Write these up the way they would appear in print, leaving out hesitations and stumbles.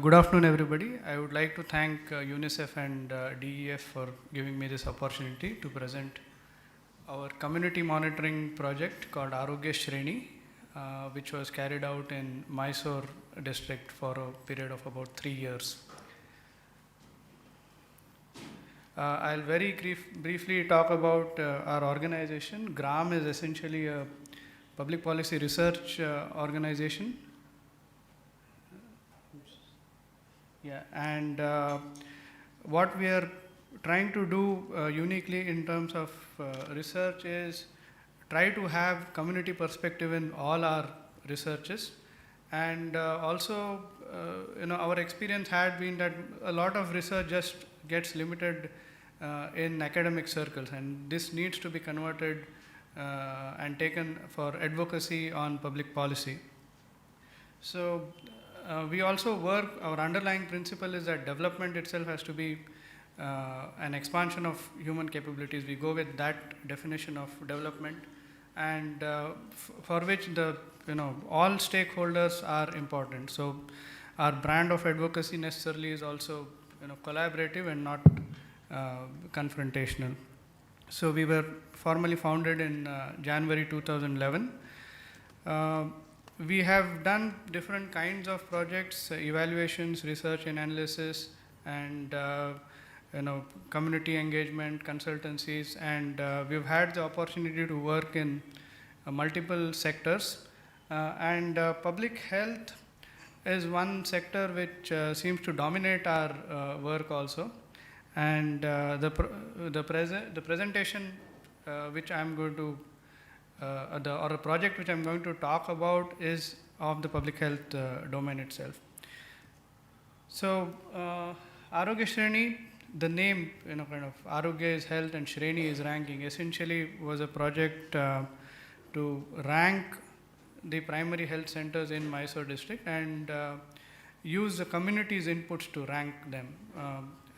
Good afternoon, everybody. I would like to thank UNICEF and DEF for giving me this opportunity to present our community monitoring project called Arogyashreni, which was carried out in Mysore district for a period of about 3 years. I'll very briefly talk about our organization. GRAAM is essentially a public policy research organization. Yeah, and what we are trying to do uniquely in terms of research is try to have community perspective in all our researches, and also our experience had been that a lot of research just gets limited in academic circles, and this needs to be converted and taken for advocacy on public policy. So we also work, our underlying principle is that development itself has to be an expansion of human capabilities. We go with that definition of development, and for which all stakeholders are important. So our brand of advocacy necessarily is also collaborative and not confrontational. So we were formally founded in January 2011. We have done different kinds of projects, evaluations, research and analysis, and community engagement, consultancies, and we've had the opportunity to work in multiple sectors. And public health is one sector which seems to dominate our work also. And the presentation which I'm going to or a project which I'm going to talk about is of the public health domain itself. So Arogyashreni, the name kind of Arogya is health and Shreni is ranking, essentially was a project to rank the primary health centers in Mysore district and use the community's inputs to rank them.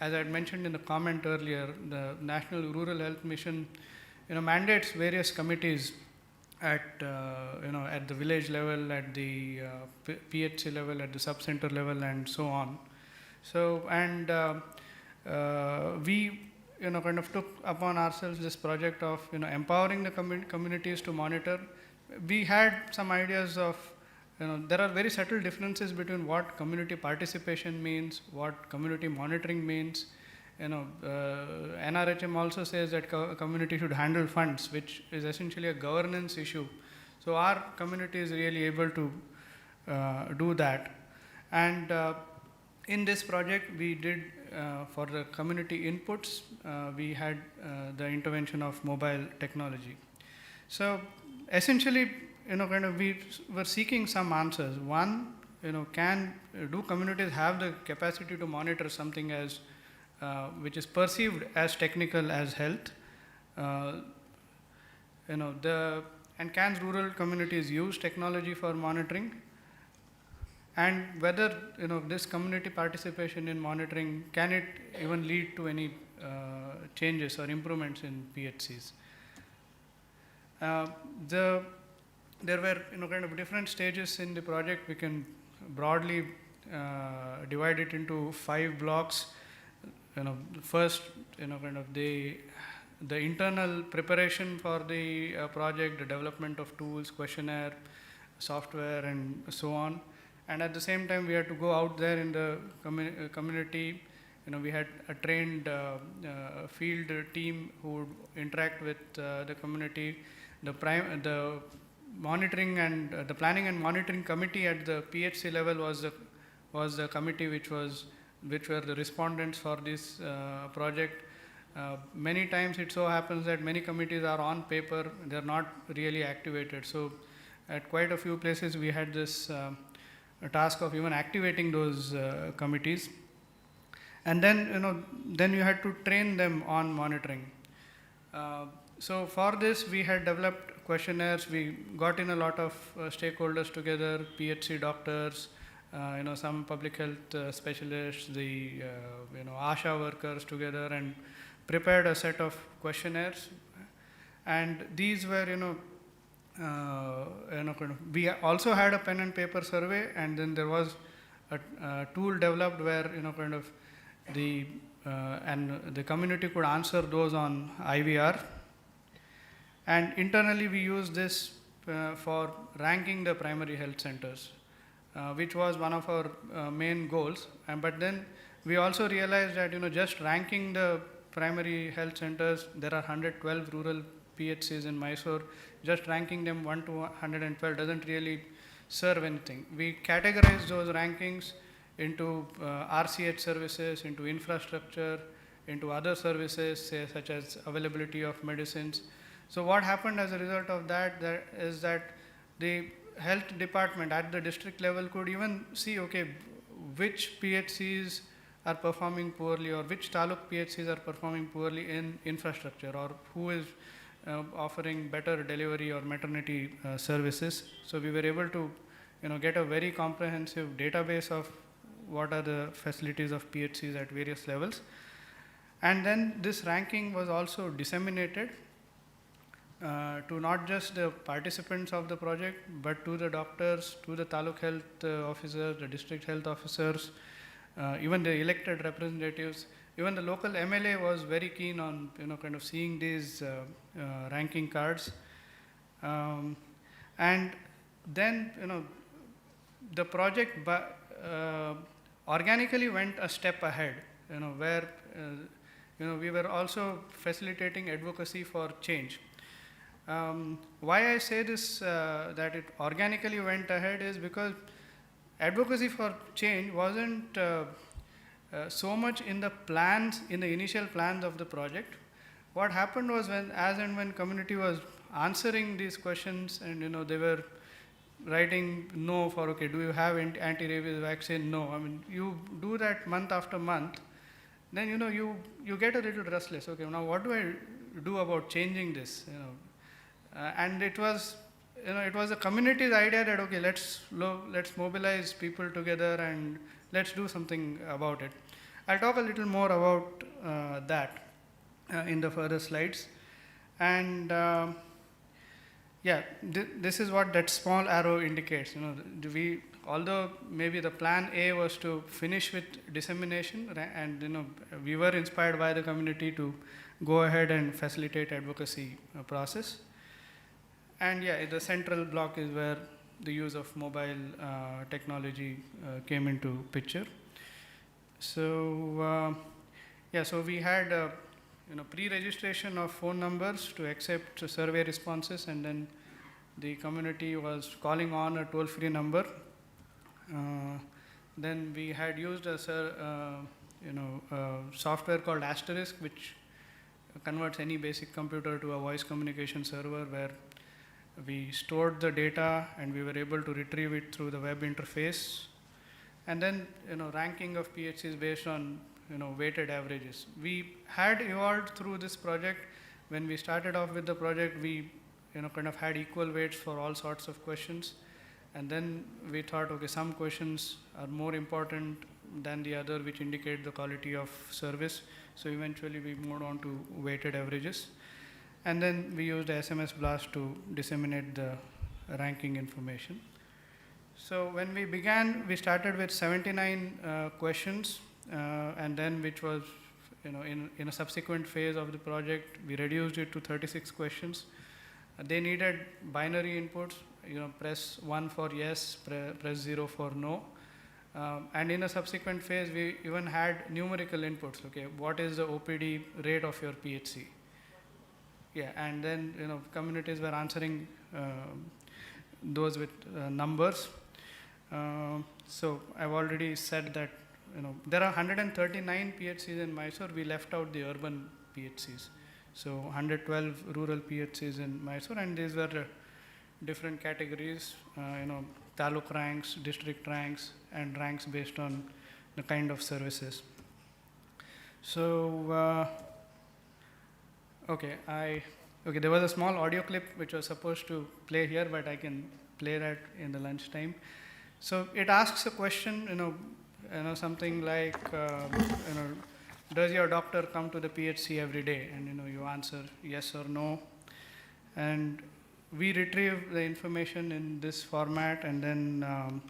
As I had mentioned in the comment earlier, the National Rural Health Mission mandates various committees at the village level, at the PHC level, at the sub-center level, and so on. So, and we kind of took upon ourselves this project of empowering the communities to monitor. We had some ideas of there are very subtle differences between what community participation means, what community monitoring means. NRHM also says that community should handle funds, which is essentially a governance issue. So our community is really able to do that. And in this project, we did for the community inputs, we had the intervention of mobile technology. So essentially, we were seeking some answers. One, do communities have the capacity to monitor something as which is perceived as technical as health? And can rural communities use technology for monitoring? And whether this community participation in monitoring, can it even lead to any changes or improvements in PHCs? There were kind of different stages in the project. We can broadly divide it into 5 blocks. First, kind of the internal preparation for the project, the development of tools, questionnaire, software, and so on. And at the same time, we had to go out there in the community. We had a trained field team who would interact with the community. The monitoring and the planning and monitoring committee at the PHC level was the committee which were the respondents for this project. Many times it so happens that many committees are on paper, they are not really activated. So at quite a few places we had this task of even activating those committees. And then, then you had to train them on monitoring. So for this we had developed questionnaires. We got in a lot of stakeholders together, PHC doctors, some public health specialists, the ASHA workers together, and prepared a set of questionnaires. And these were we also had a pen and paper survey, and then there was a tool developed where, kind of the and the community could answer those on IVR. And internally we use this for ranking the primary health centers, which was one of our main goals. But then we also realized that, just ranking the primary health centers, there are 112 rural PHCs in Mysore. Just ranking them 1 to 112 doesn't really serve anything. We categorize those rankings into RCH services, into infrastructure, into other services, say, such as availability of medicines. So what happened as a result of that is that the health department at the district level could even see, okay, which PHCs are performing poorly, or which taluk PHCs are performing poorly in infrastructure, or who is offering better delivery or maternity services. So we were able to, get a very comprehensive database of what are the facilities of PHCs at various levels. And then this ranking was also disseminated to not just the participants of the project, but to the doctors, to the taluk health officers, the district health officers, even the elected representatives. Even the local MLA was very keen on, kind of seeing these ranking cards. And then, the project organically went a step ahead, where, we were also facilitating advocacy for change. Why I say this, that it organically went ahead, is because advocacy for change wasn't so much in the plans, in the initial plans of the project. What happened was, when community was answering these questions, and they were writing no for, okay, do you have anti-rabies vaccine? No. I mean, you do that month after month, then you get a little restless. Okay, now what do I do about changing this? And it was the community's idea that, okay, let's mobilize people together and let's do something about it. I'll talk a little more about that in the further slides. And this is what that small arrow indicates. Although maybe the plan A was to finish with dissemination, and we were inspired by the community to go ahead and facilitate advocacy process. And the central block is where the use of mobile technology came into picture. So so we had pre-registration of phone numbers to accept survey responses, and then the community was calling on a toll-free number. Then we had used a software called Asterisk, which converts any basic computer to a voice communication server, where we stored the data and we were able to retrieve it through the web interface. And then ranking of PHCs based on weighted averages. We had evolved through this project. When we started off with the project, we kind of had equal weights for all sorts of questions. And then we thought, okay, some questions are more important than the other, which indicate the quality of service. So eventually we moved on to weighted averages. And then we used SMS blast to disseminate the ranking information. So when we began, we started with 79 questions, and then which was, in a subsequent phase of the project, we reduced it to 36 questions. They needed binary inputs, press 1 for yes, press 0 for no. And in a subsequent phase, we even had numerical inputs. Okay, what is the OPD rate of your PHC? And then communities were answering those with numbers. So I've already said that there are 139 PHCs in Mysore. We left out the urban PHCs. So 112 rural PHCs in Mysore, and these were different categories, taluk ranks, district ranks, and ranks based on the kind of services. So there was a small audio clip which was supposed to play here, but I can play that in the lunchtime. So it asks a question, something like, does your doctor come to the PHC every day? And you answer yes or no. And we retrieve the information in this format, and then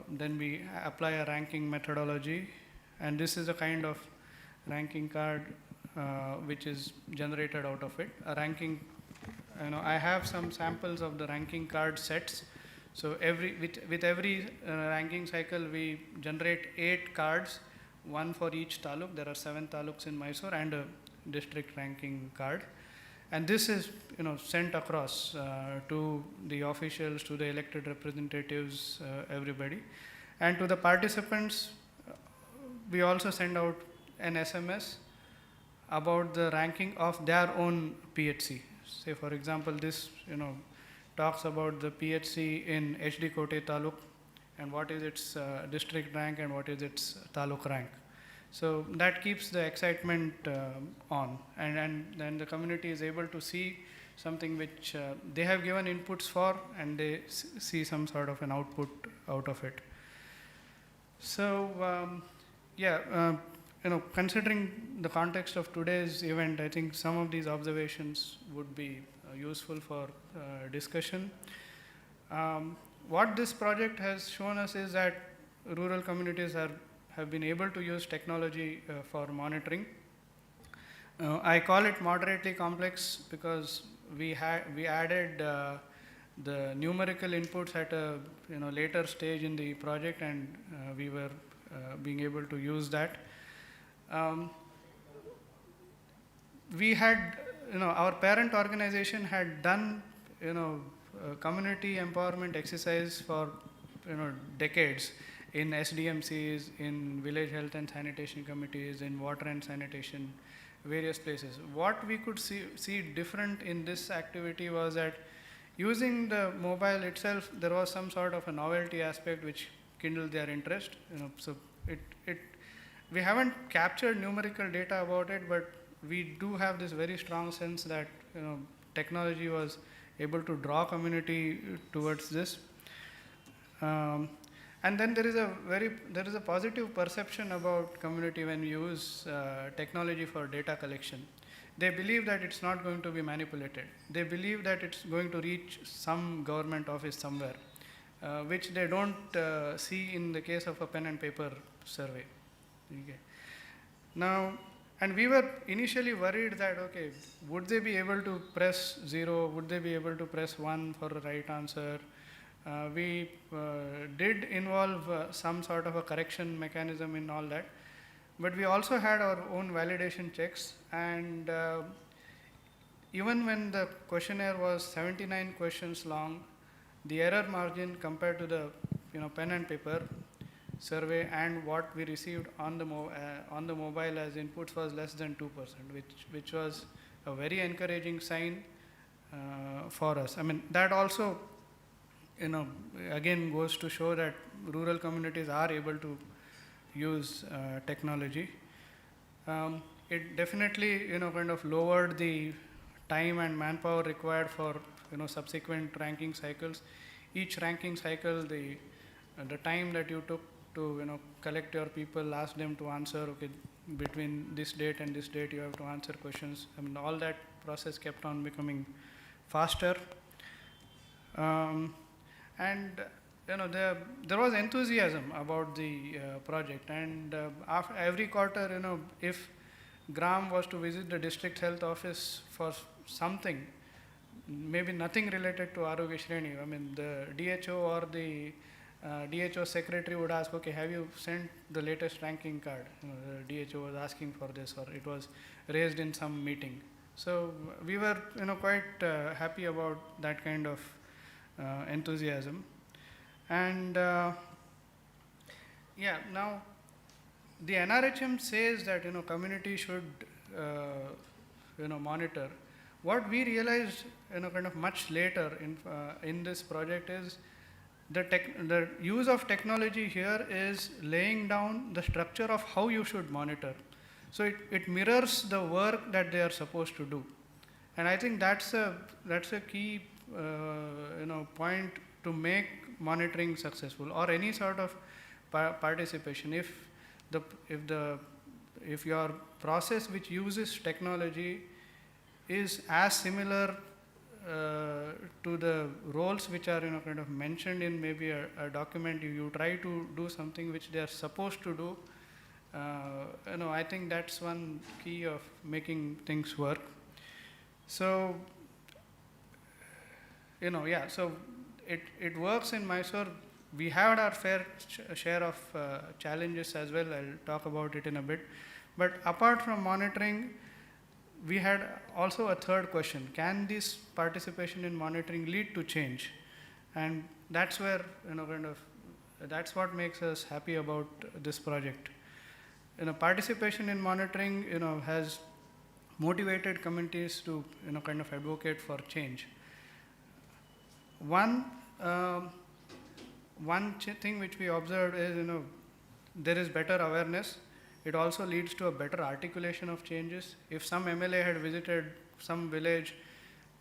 then we apply a ranking methodology, and this is a kind of ranking card which is generated out of it. A ranking, I have some samples of the ranking card sets. So with every ranking cycle, we generate 8 cards, one for each taluk. There are 7 taluks in Mysore, and a district ranking card. And this is sent across to the officials, to the elected representatives, everybody. And to the participants, we also send out an SMS about the ranking of their own PHC. Say for example, this talks about the PHC in HD Kote Taluk, and what is its district rank and what is its taluk rank. So that keeps the excitement on, and then the community is able to see something which they have given inputs for, and they see some sort of an output out of it. So considering the context of today's event, I think some of these observations would be useful for discussion. What this project has shown us is that rural communities have been able to use technology for monitoring. I call it moderately complex because we added the numerical inputs at a later stage in the project, and we were being able to use that. We had, our parent organization had done, community empowerment exercise for, decades in SDMCs, in village health and sanitation committees, in water and sanitation, various places. What we could see different in this activity was that using the mobile itself, there was some sort of a novelty aspect which kindled their interest. So we haven't captured numerical data about it, but we do have this very strong sense that technology was able to draw community towards this. And then there is a positive perception about community when we use technology for data collection. They believe that it's not going to be manipulated. They believe that it's going to reach some government office somewhere, which they don't see in the case of a pen and paper survey. Okay. Now, and we were initially worried that, okay, would they be able to press 0? Would they be able to press 1 for a right answer? We did involve some sort of a correction mechanism in all that, but we also had our own validation checks, and even when the questionnaire was 79 questions long, the error margin compared to the pen and paper survey and what we received on the mobile as inputs was less than 2%, which was a very encouraging sign for us. I mean, that also again goes to show that rural communities are able to use technology. It definitely kind of lowered the time and manpower required for subsequent ranking cycles. Each ranking cycle, the time that you took to collect your people, ask them to answer, okay, between this date and this date you have to answer questions. I mean, all that process kept on becoming faster. And there was enthusiasm about the project, and after every quarter, if GRAAM was to visit the district health office for something, maybe nothing related to Arogyashreni, I mean, the DHO or the DHO secretary would ask, okay, have you sent the latest ranking card? The DHO was asking for this, or it was raised in some meeting. So we were quite happy about that kind of enthusiasm. And now the NRHM says that community should monitor. What we realized kind of much later in this project is the use of technology here is laying down the structure of how you should monitor. So it mirrors the work that they are supposed to do, and I think that's a key point to make monitoring successful, or any sort of participation. If your process which uses technology is as similar to the roles which are kind of mentioned in maybe a document, you try to do something which they are supposed to do. I think that's one key of making things work. So so it works in Mysore. We had our fair share of challenges as well. I'll talk about it in a bit. But apart from monitoring, we had also a third question: can this participation in monitoring lead to change? And that's where that's what makes us happy about this project. Participation in monitoring has motivated communities to kind of advocate for change. One thing which we observed is there is better awareness. It also leads to a better articulation of changes. If some MLA had visited some village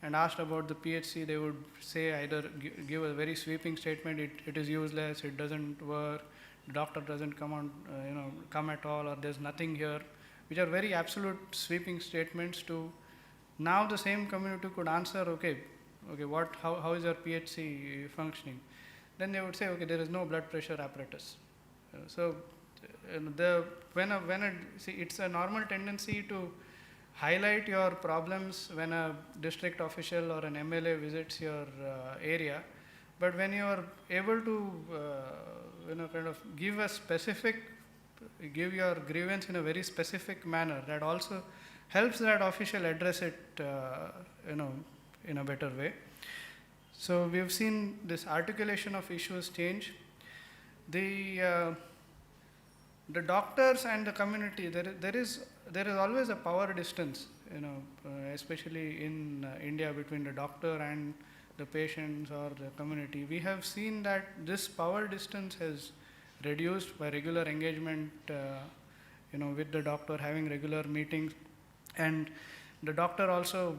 and asked about the PHC, they would say either give a very sweeping statement: it is useless, it doesn't work, the doctor doesn't come at all, or there's nothing here, which are very absolute sweeping statements. To now the same community could answer, okay, how is your PHC functioning? Then they would say, okay, there is no blood pressure apparatus. It's a normal tendency to highlight your problems when a district official or an MLA visits your area, but when you are able to give your grievance in a very specific manner, that also helps that official address it in a better way. So we've seen this articulation of issues change. The doctors and the community, there is always a power distance, especially in India, between the doctor and the patients or the community. We have seen that this power distance has reduced by regular engagement, with the doctor, having regular meetings, and the doctor also,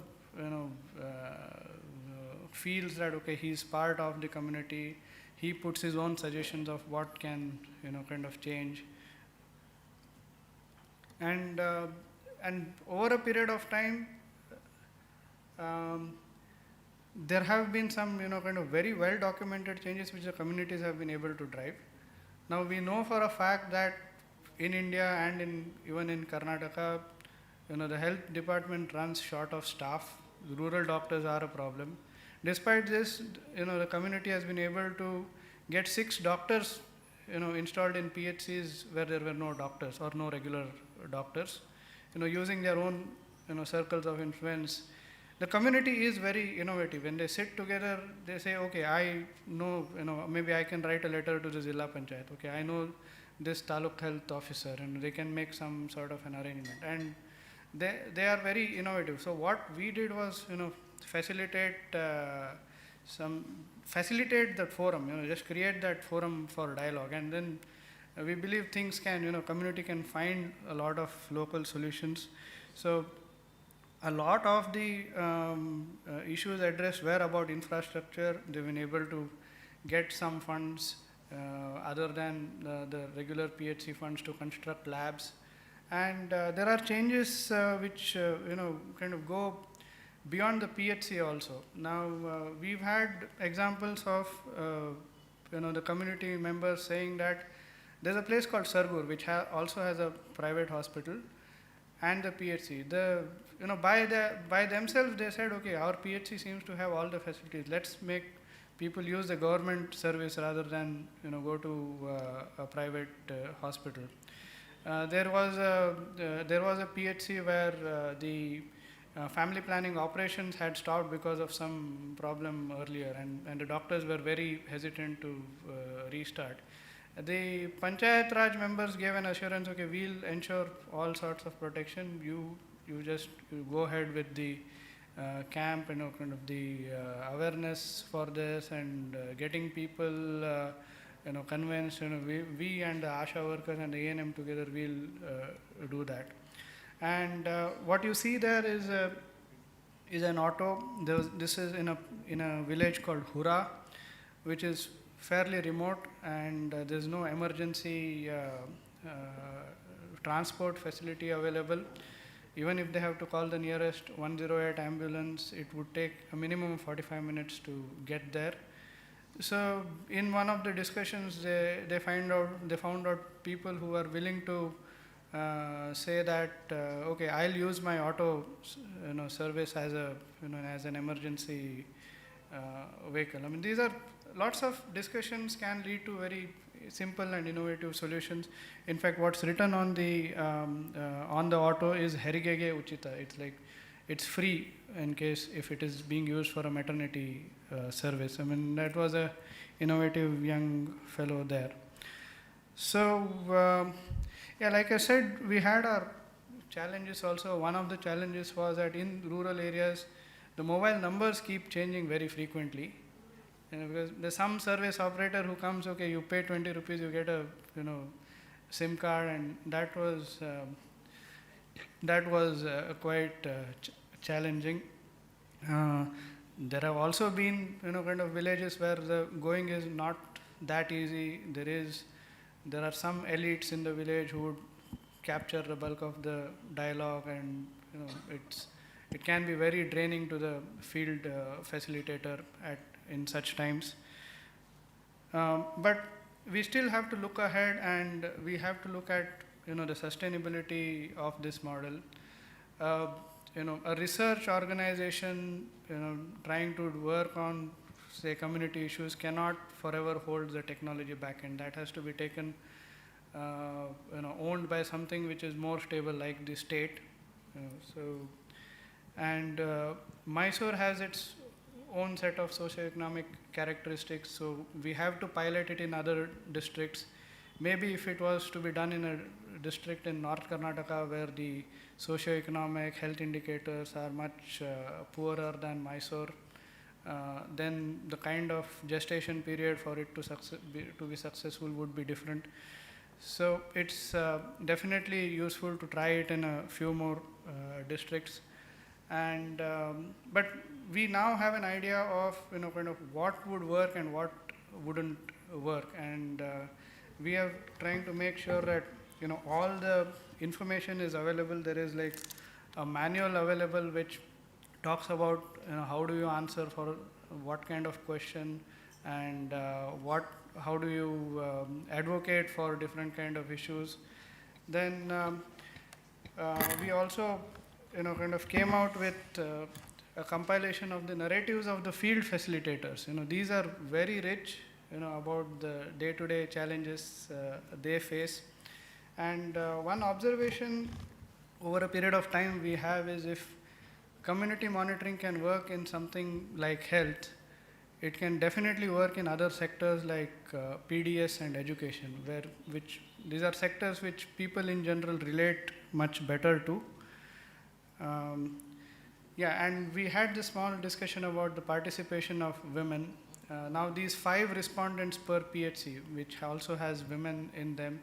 feels that okay, he's part of the community. He puts his own suggestions of what can, kind of change. And over a period of time, there have been some, kind of very well documented changes which the communities have been able to drive. Now we know for a fact that in India and even in Karnataka, the health department runs short of staff. Rural doctors are a problem. Despite this, the community has been able to get 6 doctors, installed in PHCs where there were no doctors or no regular doctors, using their own, circles of influence. The community is very innovative. When they sit together, they say, okay, I know, maybe I can write a letter to the Zilla Panchayat. Okay, I know this Taluk health officer, and they can make some sort of an arrangement. And they are very innovative. So what we did was, facilitate that forum, just create that forum for dialogue. And then we believe things can, community can find a lot of local solutions. So a lot of the issues addressed were about infrastructure. They've been able to get some funds other than the regular PHC funds to construct labs. And there are changes which, kind of go beyond the PHC also. Now, we've had examples of, the community members saying that there's a place called Sargur, which also has a private hospital, and the PHC. By themselves, they said, okay, our PHC seems to have all the facilities. Let's make people use the government service rather than, go to a private hospital. There was a PHC where the family planning operations had stopped because of some problem earlier, and the doctors were very hesitant to restart. The Panchayat Raj members gave an assurance, okay, we'll ensure all sorts of protection. You go ahead with the camp, kind of the awareness for this, and getting people convinced. We and the ASHA workers and the A&M together will do that. And what you see there is an auto. This is in a village called Hura, which is fairly remote, and there's no emergency transport facility available. even if they have to call the nearest 108 ambulance, it would take a minimum of 45 minutes to get there. So in one of the discussions, they found out people who are willing to say that okay, I'll use my auto service as a as an emergency vehicle. I mean, these are lots of discussions can lead to very simple and innovative solutions. In fact, what's written on the auto is Herigege Uchita. It's like it's free in case if it is being used for a maternity service. I mean, that was a innovative young fellow there. So yeah, like I said, we had our challenges also. One of the challenges was that in rural areas, the mobile numbers keep changing very frequently. Because there's some service operator who comes, okay, you pay 20 rupees, you get a SIM card, and that was quite challenging. There have also been kind of villages where the going is not that easy. There are some elites in the village who would capture the bulk of the dialogue, and it can be very draining to the field facilitator in such times. But we still have to look ahead, and we have to look at the sustainability of this model. A research organization trying to work on, say, community issues cannot forever hold the technology back, and that has to be taken owned by something which is more stable, like the state. Mysore has its own set of socio-economic characteristics, so we have to pilot it in other districts. Maybe if it was to be done in a district in North Karnataka where the socio-economic health indicators are much poorer than Mysore, then the kind of gestation period for it to be successful would be different. So it's definitely useful to try it in a few more districts. And but we now have an idea of kind of what would work and what wouldn't work, and we are trying to make sure that all the information is available. There is like a manual available which talks about how do you answer for what kind of question, and how do you advocate for different kind of issues. Then we also kind of came out with a compilation of the narratives of the field facilitators. These are very rich, about the day-to-day challenges they face. And one observation over a period of time we have is, if community monitoring can work in something like health, it can definitely work in other sectors like PDS and education, which these are sectors which people in general relate much better to. And we had this small discussion about the participation of women. Now these 5 respondents per PHC, which also has women in them,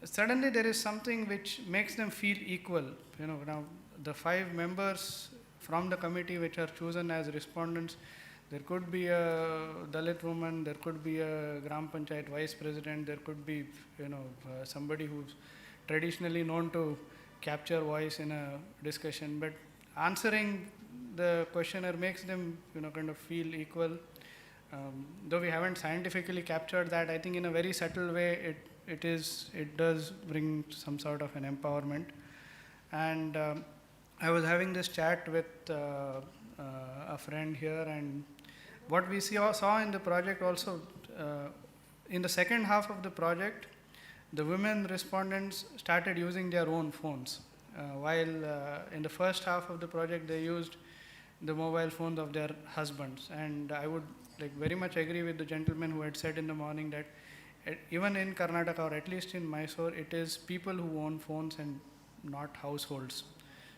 suddenly there is something which makes them feel equal. Now the 5 members from the committee which are chosen as respondents, there could be a Dalit woman, there could be a Gram Panchayat vice president, there could be somebody who's traditionally known to capture voice in a discussion, but answering the questionnaire makes them kind of feel equal. Though we haven't scientifically captured that, I think in a very subtle way it does bring some sort of an empowerment. And I was having this chat with a friend here, and what we saw in the project also, in the second half of the project, the women respondents started using their own phones, while in the first half of the project they used the mobile phones of their husbands. And I would very much agree with the gentleman who had said in the morning that even in Karnataka, or at least in Mysore, it is people who own phones and not households.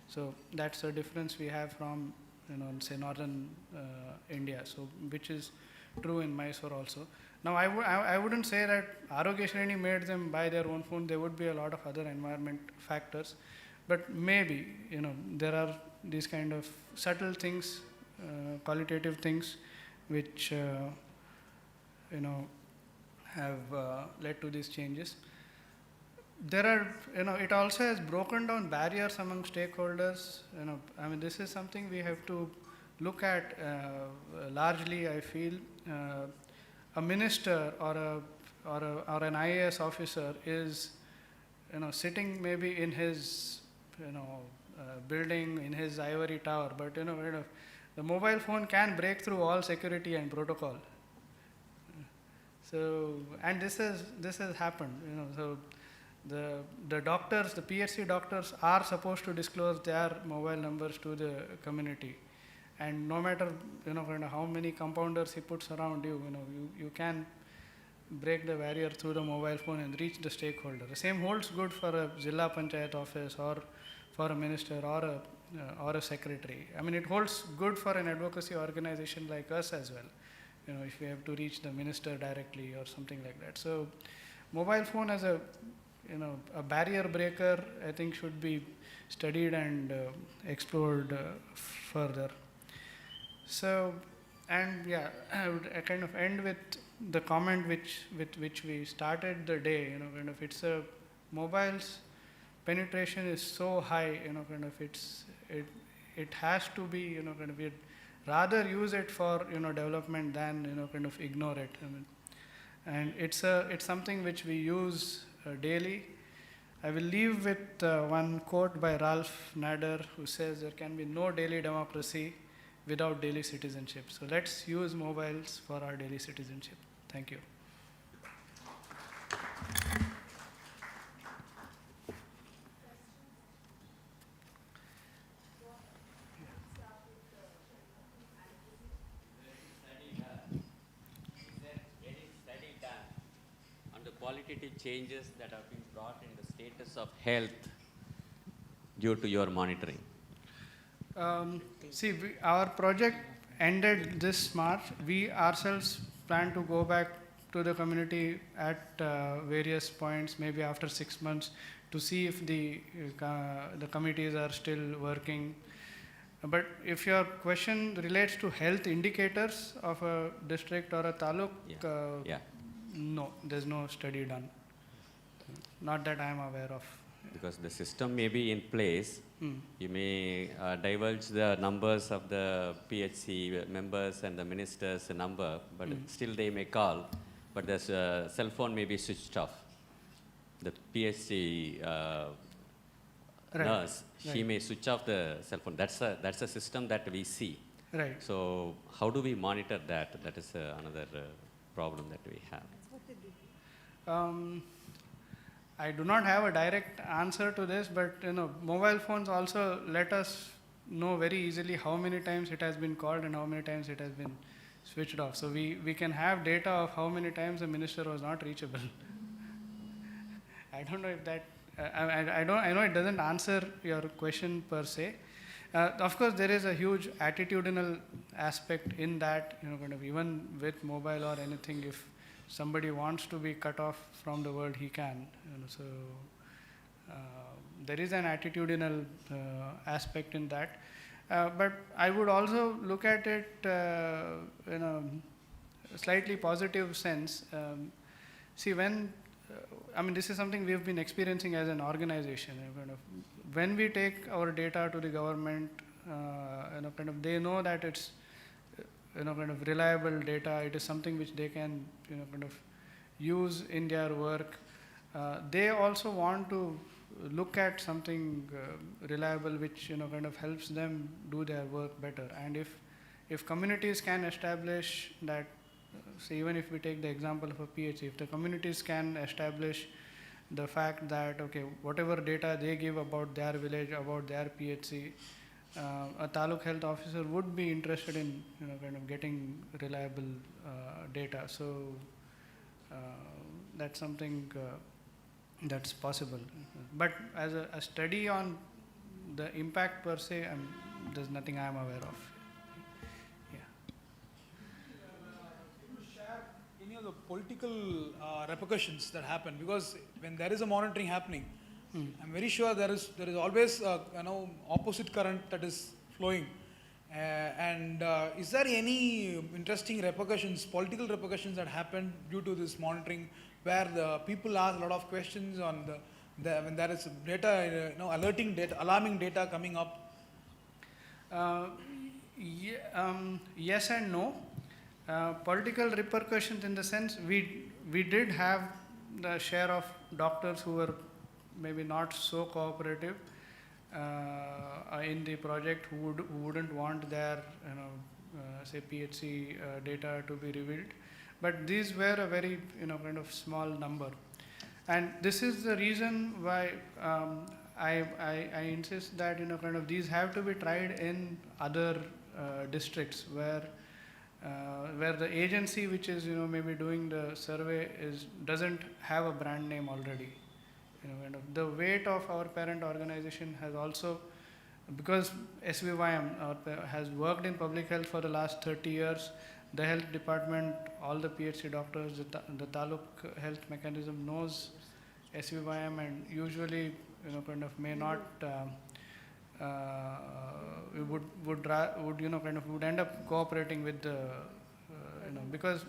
So that's the difference we have from say northern India, so which is true in Mysore also. Now I wouldn't say that Arogyashreni made them buy their own phone. There would be a lot of other environment factors, but maybe there are these kind of subtle things, qualitative things, which have led to these changes. there are, it also has broken down barriers among stakeholders. I mean, this is something we have to look at largely, I feel. A minister or an IAS officer is, sitting maybe in his, building, in his ivory tower, but, the mobile phone can break through all security and protocol. So, and this has happened, so the doctors, the PHC doctors are supposed to disclose their mobile numbers to the community. And no matter, how many compounders he puts around you, you can break the barrier through the mobile phone and reach the stakeholder. The same holds good for a Zilla Panchayat office or for a minister or a secretary. I mean, it holds good for an advocacy organization like us as well. If we have to reach the minister directly or something like that. So, mobile phone as a barrier breaker, I think should be studied and explored further. So, and yeah, I would kind of end with the comment with which we started the day. It's a mobiles penetration is so high. It has to be. We'd rather use it for development than ignore it. I mean, and it's something which we use daily. I will leave with one quote by Ralph Nader, who says there can be no daily democracy without daily citizenship. So let's use mobiles for our daily citizenship. Thank you. Qualitative changes that have been brought in the status of health due to your monitoring? See, our project ended this March. We ourselves plan to go back to the community at various points, maybe after 6 months, to see if the committees are still working. But if your question relates to health indicators of a district or a taluk, no, there's no study done. Not that I am aware of. Because the system may be in place. You may divulge the numbers of the PHC members and the minister's number, but still they may call, but the cell phone may be switched off. The PHC nurse, she may switch off the cell phone. That's a system that we see. Right. So how do we monitor that? That is another problem that we have. I do not have a direct answer to this, but mobile phones also let us know very easily how many times it has been called and how many times it has been switched off. So we can have data of how many times the minister was not reachable. I don't know if that I know it doesn't answer your question per se. Of course, there is a huge attitudinal aspect in that. Even with mobile or anything, if somebody wants to be cut off from the world, he can. So there is an attitudinal aspect in that. But I would also look at it in a slightly positive sense. See, this is something we have been experiencing as an organization. When we take our data to the government, they know that it's reliable data. It is something which they can use in their work. They also want to look at something reliable which helps them do their work better. And if communities can establish that, say even if we take the example of a PHC, if the communities can establish the fact that whatever data they give about their village, about their PHC, a taluk health officer would be interested in getting reliable data. So that's something that's possible. But as a study on the impact per se, there's nothing I am aware of. The political repercussions that happen, because when there is a monitoring happening, I'm very sure there is always opposite current that is flowing, and is there any interesting repercussions, political repercussions that happen due to this monitoring, where the people ask a lot of questions on the when there is data, alerting data, alarming data coming up? Yes and no. Political repercussions in the sense we did have the share of doctors who were maybe not so cooperative in the project, who wouldn't want their say PHC data to be revealed, but these were a very kind of small number, and this is the reason why I insist that kind of these have to be tried in other districts where the agency which is maybe doing the survey doesn't have a brand name already. Kind of the weight of our parent organization has also, because SVYM has worked in public health for the last 30 years, the health department, all the PHC doctors, the taluk health mechanism knows SVYM, and usually kind of may not would end up cooperating with the because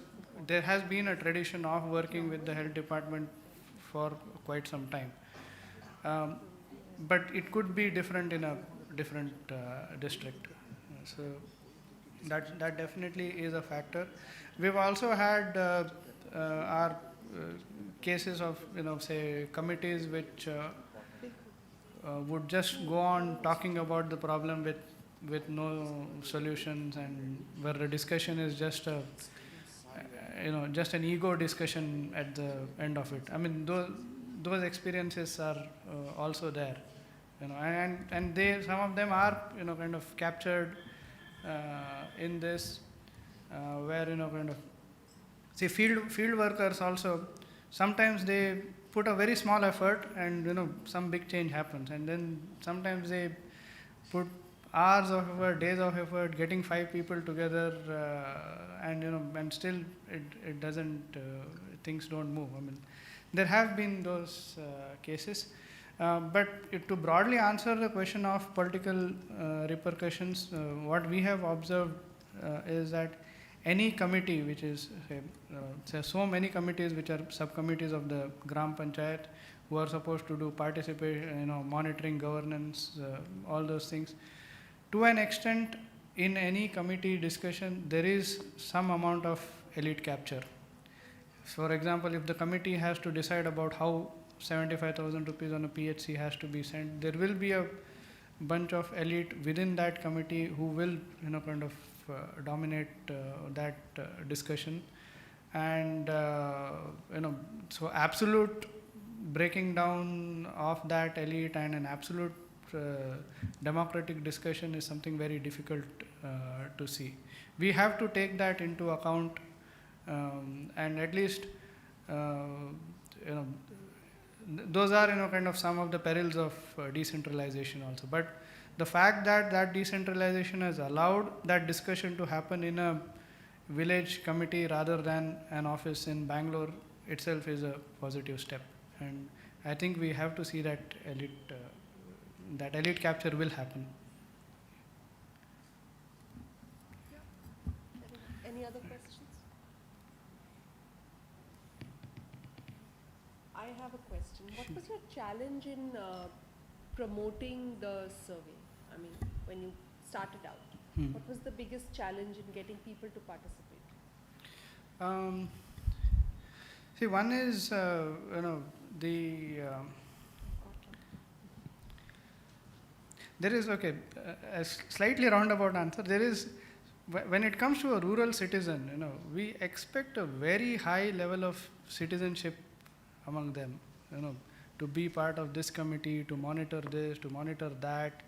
there has been a tradition of working with the health department for quite some time, but it could be different in a different district. So that definitely is a factor. We've also had our cases of say committees which would just go on talking about the problem with no solutions, and where the discussion is just a just an ego discussion at the end of it. I mean, those experiences are also there, and they, some of them are kind of captured in this, where kind of see field workers also sometimes they put a very small effort and some big change happens, and then sometimes they put hours of effort, days of effort, getting 5 people together, and still it doesn't, things don't move. I mean, there have been those cases, but to broadly answer the question of political repercussions, what we have observed is that any committee which is so many committees which are subcommittees of the GRAAM Panchayat, who are supposed to do participation, monitoring, governance, all those things. To an extent, in any committee discussion, there is some amount of elite capture. For example, if the committee has to decide about how 75,000 rupees on a PHC has to be sent, there will be a bunch of elite within that committee who will kind of dominate that discussion, and so absolute breaking down of that elite and an absolute democratic discussion is something very difficult to see. We have to take that into account, and at least those are kind of some of the perils of decentralization also. But the fact that that decentralization has allowed that discussion to happen in a village committee rather than an office in Bangalore itself is a positive step, and I think we have to see that elite capture will happen. Any other questions? I have a question. What was your challenge in promoting the survey? I mean, when you started out, what was the biggest challenge in getting people to participate? See, one is there is a slightly roundabout answer. There is, when it comes to a rural citizen, we expect a very high level of citizenship among them, to be part of this committee, to monitor this, to monitor that.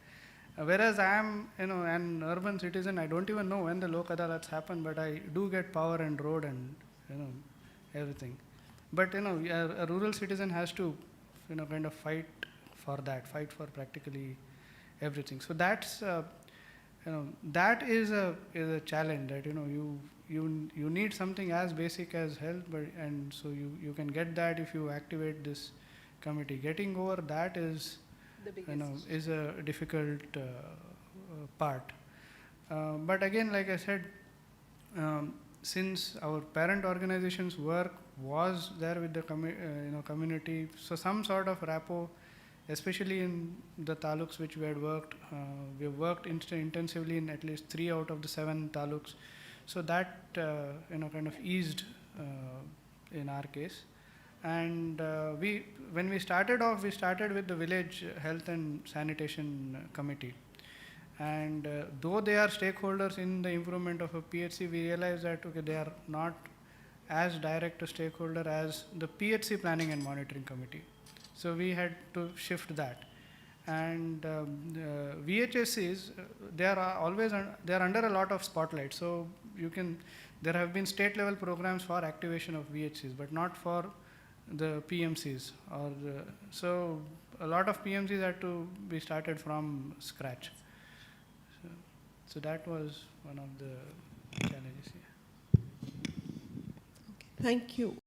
Whereas I am, an urban citizen, I don't even know when the Lok Adalats happen, but I do get power and road and, everything. But, a rural citizen has to, kind of fight for that, fight for practically everything. So that's, that is a challenge, that, you need something as basic as health, but, and so you can get that if you activate this committee. Getting over that is, is a difficult part. But again, like I said, since our parent organization's work was there with the community, so some sort of rapport, especially in the taluks which we had worked, we have worked intensively in at least 3 out of the 7 taluks. So that kind of eased in our case. And when we started off, we started with the village health and sanitation committee. And though they are stakeholders in the improvement of a PHC, we realized that they are not as direct a stakeholder as the PHC planning and monitoring committee. So we had to shift that. And VHSCs, they are under a lot of spotlight. So there have been state level programs for activation of VHCs, but not for the PMCs. So a lot of PMCs had to be started from scratch. So that was one of the challenges here. Thank you.